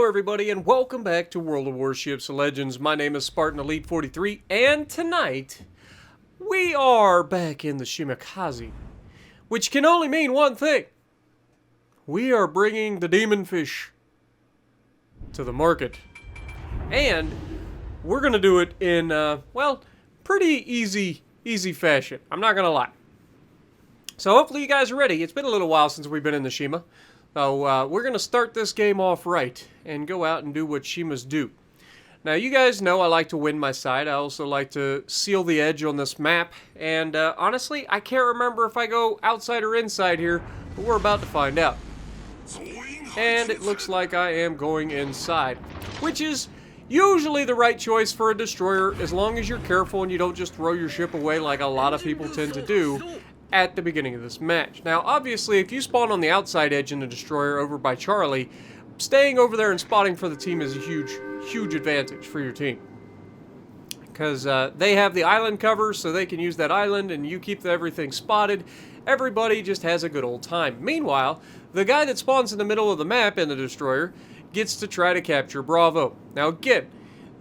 everybody, and welcome back to World of Warships Legends. My name is Spartan Elite 43, and tonight we are back in the Shimakaze, which can only mean one thing. We are bringing the demon fish to the market, and we're going to do it in, well, pretty easy fashion. I'm not going to lie. So hopefully you guys are ready. It's been a little while since we've been in the Shima. So we're going to start this game off right and go out and do what Shimas do. Now you guys know I like to win my side. I also like to seal the edge on this map. And honestly, I can't remember if I go outside or inside here, but we're about to find out. And it looks like I am going inside, which is usually the right choice for a destroyer as long as you're careful and you don't just throw your ship away like a lot of people tend to do at the beginning of this match. Now, obviously, if you spawn on the outside edge in the destroyer over by Charlie, staying over there and spotting for the team is a huge advantage for your team. Because they have the island cover, so they can use that island, and you keep everything spotted. Everybody just has a good old time. Meanwhile, the guy that spawns in the middle of the map in the destroyer gets to try to capture Bravo. Now, again,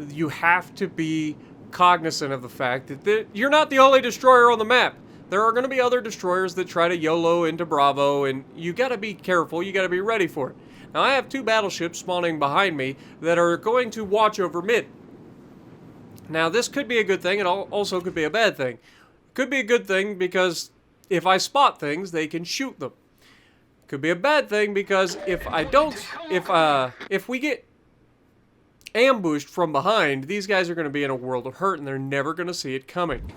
you have to be cognizant of the fact that you're not the only destroyer on the map. There are going to be other destroyers that try to YOLO into Bravo, and you got to be careful, you got to be ready for it. Now, I have two battleships spawning behind me that are going to watch over mid. Now, this could be a good thing, it also could be a bad thing. It could be a good thing because if I spot things, they can shoot them. It could be a bad thing because if we get ambushed from behind, these guys are going to be in a world of hurt, and they're never going to see it coming.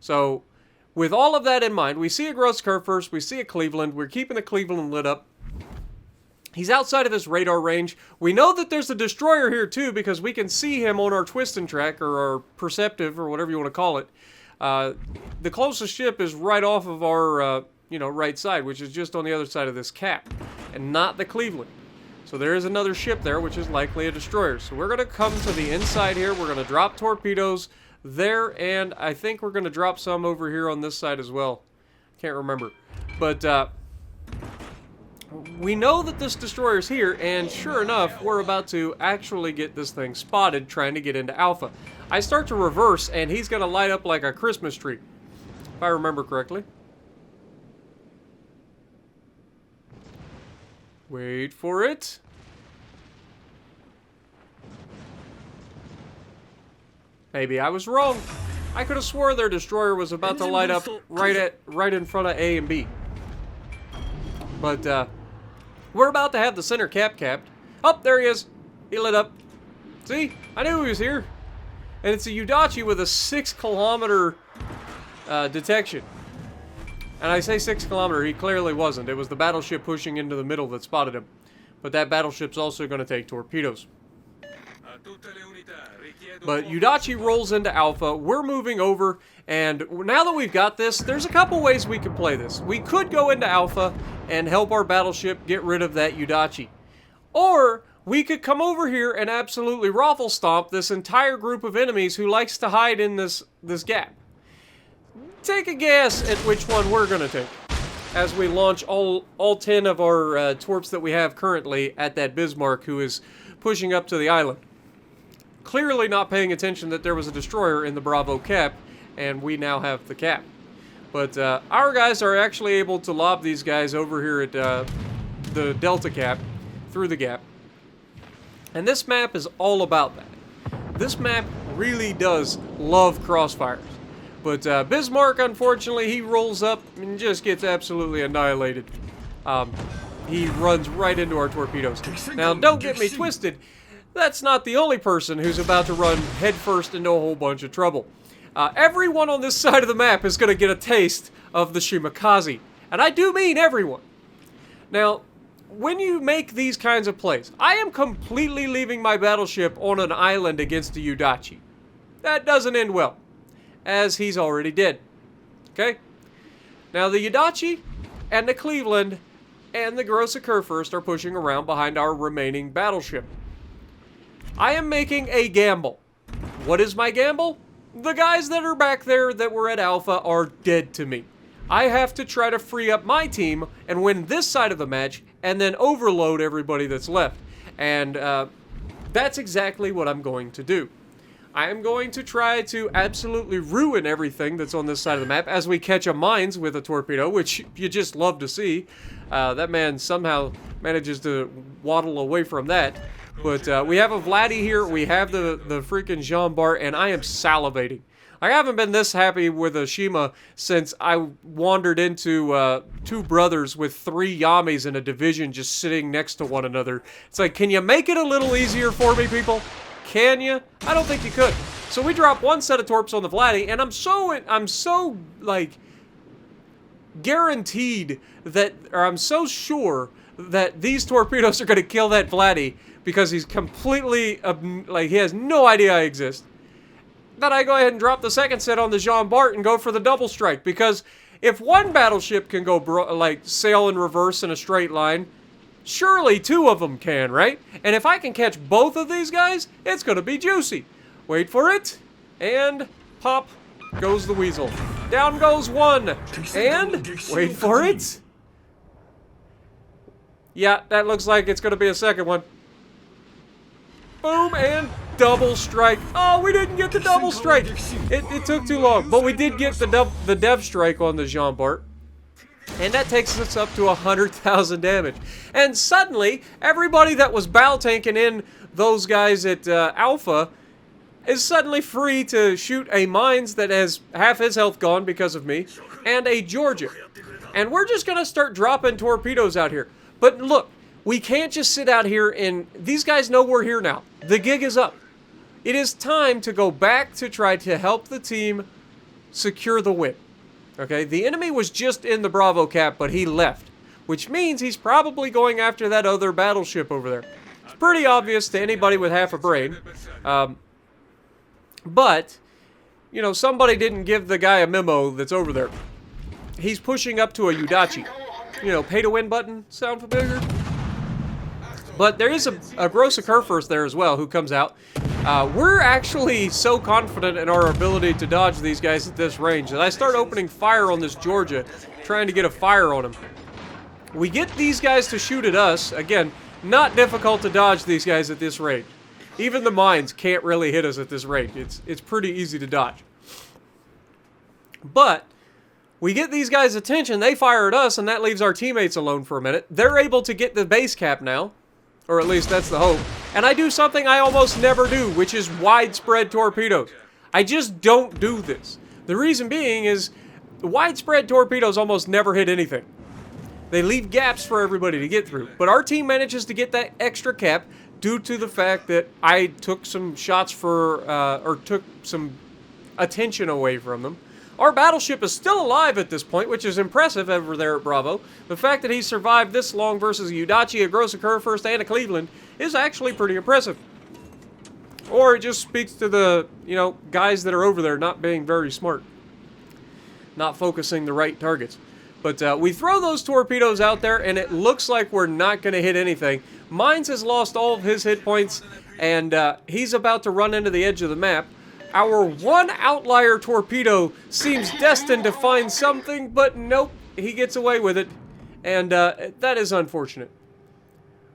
So, with all of that in mind, we see a Gross Curve first, we see a Cleveland, we're keeping the Cleveland lit up. He's outside of his radar range. We know that there's a destroyer here too because we can see him on our twist and track or our perceptive or whatever you want to call it. The closest ship is right off of our right side, which is just on the other side of this cap, and not the Cleveland. So there is another ship there, which is likely a destroyer. So we're going to come to the inside here. We're going to drop torpedoes there, and I think we're going to drop some over here on this side as well. Can't remember. But we know that this destroyer's here, and sure enough, we're about to actually get this thing spotted trying to get into Alpha. I start to reverse, and he's going to light up like a Christmas tree, if I remember correctly. Wait for it. Maybe I was wrong. I could have swore their destroyer was about to light up right in front of A and B. But we're about to have the center cap capped. Oh, there he is. He lit up. See? I knew he was here. And it's a Udachi with a 6-kilometer detection. And I say 6 kilometer, he clearly wasn't. It was the battleship pushing into the middle that spotted him. But that battleship's also going to take torpedoes. But Udachi rolls into Alpha, we're moving over, and now that we've got this, there's a couple ways we could play this. We could go into Alpha and help our battleship get rid of that Udachi. Or we could come over here and absolutely raffle stomp this entire group of enemies who likes to hide in this gap. Take a guess at which one we're going to take as we launch all 10 of our torps that we have currently at that Bismarck who is pushing up to the island. Clearly not paying attention that there was a destroyer in the Bravo cap, and we now have the cap. But our guys are actually able to lob these guys over here at the Delta cap, through the gap. And this map is all about that. This map really does love crossfires. But Bismarck, unfortunately, he rolls up and just gets absolutely annihilated. He runs right into our torpedoes. Now, don't get me twisted. That's not the only person who's about to run headfirst into a whole bunch of trouble. Everyone on this side of the map is going to get a taste of the Shimakaze. And I do mean everyone. Now, when you make these kinds of plays, I am completely leaving my battleship on an island against a Udachi. That doesn't end well, as he's already dead. Okay? Now, the Udachi and the Cleveland and the Gross Curve first are pushing around behind our remaining battleship. I am making a gamble. What is my gamble? The guys that are back there that were at Alpha are dead to me. I have to try to free up my team and win this side of the match and then overload everybody that's left. And That's exactly what I'm going to do. I am going to try to absolutely ruin everything that's on this side of the map as we catch a mines with a torpedo, which you just love to see. That man somehow manages to waddle away from that. But we have a Vladdy here, we have the freaking Jean Bart, and I am salivating. I haven't been this happy with a Shima since I wandered into two brothers with 3 Yamis in a division just sitting next to one another. It's like, can you make it a little easier for me, people? Can you? I don't think you could. So we drop 1 set of torps on the Vladdy, and I'm so like guaranteed that, or I'm so sure that these torpedoes are going to kill that Vladdy because he's completely like he has no idea I exist. That I go ahead and drop the 2nd set on the Jean Bart and go for the double strike, because if one battleship can go like sail in reverse in a straight line, surely 2 of them can, right? And if I can catch both of these guys, it's going to be juicy. Wait for it, and pop goes the weasel. Down goes 1, and wait for it. Yeah, that looks like it's going to be a 2nd one. Boom, and double strike. Oh, we didn't get the double strike. It took too long, but we did get the dev strike on the Jean Bart. And that takes us up to 100,000 damage. And suddenly, everybody that was battle tanking in those guys at Alpha is suddenly free to shoot a Mines that has half his health gone because of me, and a Georgia. And we're just going to start dropping torpedoes out here. But look, we can't just sit out here and... These guys know we're here now. The gig is up. It is time to go back to try to help the team secure the win. Okay, the enemy was just in the Bravo cap, but he left, which means he's probably going after that other battleship over there. It's pretty obvious to anybody with half a brain. But, you know, somebody didn't give the guy a memo that's over there. He's pushing up to a Udachi. You know, pay to win button. Sound familiar? But there is a gross occur first there as well who comes out. We're actually so confident in our ability to dodge these guys at this range that I start opening fire on this Georgia, trying to get a fire on him. We get these guys to shoot at us. Again, not difficult to dodge these guys at this range. Even the mines can't really hit us at this range. It's pretty easy to dodge. But we get these guys' attention, they fire at us, and that leaves our teammates alone for a minute. They're able to get the base cap now. Or at least that's the hope. And I do something I almost never do, which is widespread torpedoes. I just don't do this. The reason being is widespread torpedoes almost never hit anything. They leave gaps for everybody to get through. But our team manages to get that extra cap due to the fact that I took some shots for, or took some attention away from them. Our battleship is still alive at this point, which is impressive over there at Bravo. The fact that he survived this long versus a Udachi, a gross occur first, and a Cleveland is actually pretty impressive. Or it just speaks to the, you know, guys that are over there not being very smart. Not focusing the right targets. But we throw those torpedoes out there, and it looks like we're not going to hit anything. Mines has lost all of his hit points, and he's about to run into the edge of the map. Our one outlier torpedo seems destined to find something, but nope, he gets away with it, and that is unfortunate.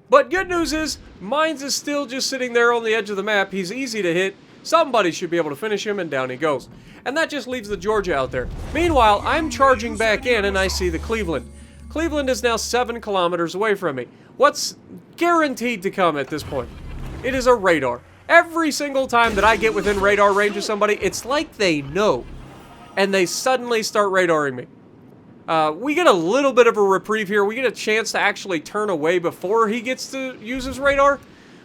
But good news is, Mines is still just sitting there on the edge of the map. He's easy to hit. Somebody should be able to finish him, and down he goes. And that just leaves the Georgia out there. Meanwhile, I'm charging back in, and I see the Cleveland. Cleveland is now 7 kilometers away from me. What's guaranteed to come at this point? It is a radar. Every single time that I get within radar range of somebody, it's like they know. And they suddenly start radaring me. We get a little bit of a reprieve here. We get a chance to actually turn away before he gets to use his radar.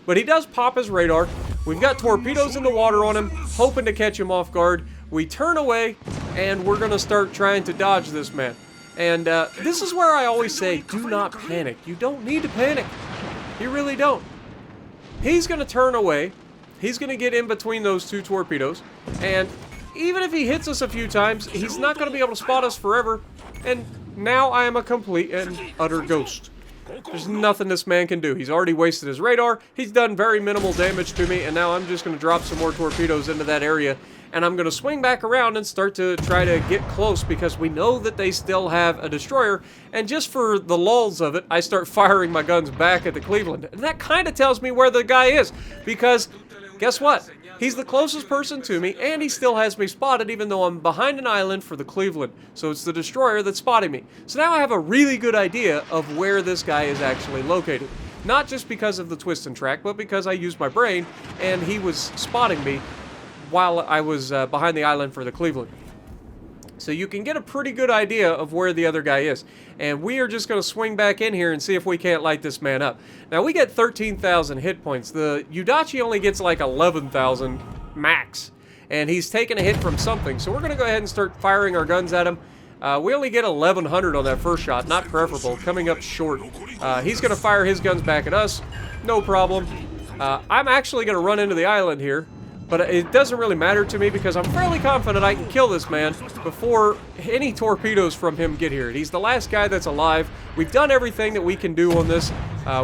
But he does pop his radar. We've got torpedoes in the water on him, hoping to catch him off guard. We turn away, and we're going to start trying to dodge this man. And this is where I always say, do not panic. You don't need to panic. You really don't. He's going to turn away. He's going to get in between those 2 torpedoes, and even if he hits us a few times, he's not going to be able to spot us forever, and now I am a complete and utter ghost. There's nothing this man can do. He's already wasted his radar. He's done very minimal damage to me, and now I'm just going to drop some more torpedoes into that area, and I'm going to swing back around and start to try to get close because we know that they still have a destroyer, and just for the lulls of it, I start firing my guns back at the Cleveland. And that kind of tells me where the guy is, because guess what? He's the closest person to me, and he still has me spotted even though I'm behind an island for the Cleveland. So it's the destroyer that's spotting me. So now I have a really good idea of where this guy is actually located. Not just because of the twist and track, but because I used my brain, and he was spotting me while I was behind the island for the Cleveland. So you can get a pretty good idea of where the other guy is. And we are just going to swing back in here and see if we can't light this man up. Now, we get 13,000 hit points. The Udachi only gets like 11,000 max. And he's taking a hit from something. So we're going to go ahead and start firing our guns at him. We only get 1,100 on that first shot. Not preferable. Coming up short. He's going to fire his guns back at us. No problem. I'm actually going to run into the island here. But it doesn't really matter to me because I'm fairly confident I can kill this man before any torpedoes from him get here. He's the last guy that's alive. We've done everything that we can do on this.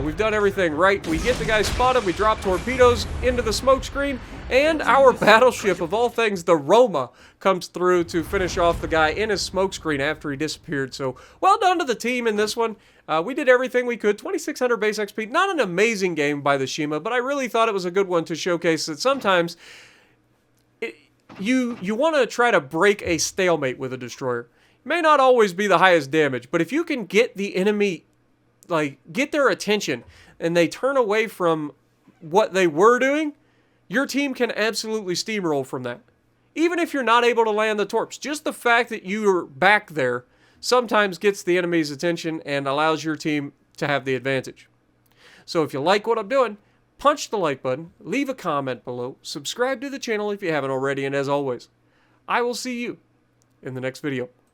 We've done everything right. We get the guy spotted, we drop torpedoes into the smoke screen, and our battleship, of all things, the Roma, comes through to finish off the guy in his smoke screen after he disappeared. So, well done to the team in this one. We did everything we could. 2,600 base XP. Not an amazing game by the Shima, but I really thought it was a good one to showcase that sometimes you want to try to break a stalemate with a destroyer. It may not always be the highest damage, but if you can get the enemy, like, get their attention and they turn away from what they were doing, your team can absolutely steamroll from that. Even if you're not able to land the torps, just the fact that you're back there sometimes gets the enemy's attention and allows your team to have the advantage. So if you like what I'm doing, punch the like button, leave a comment below, subscribe to the channel if you haven't already, and as always, I will see you in the next video.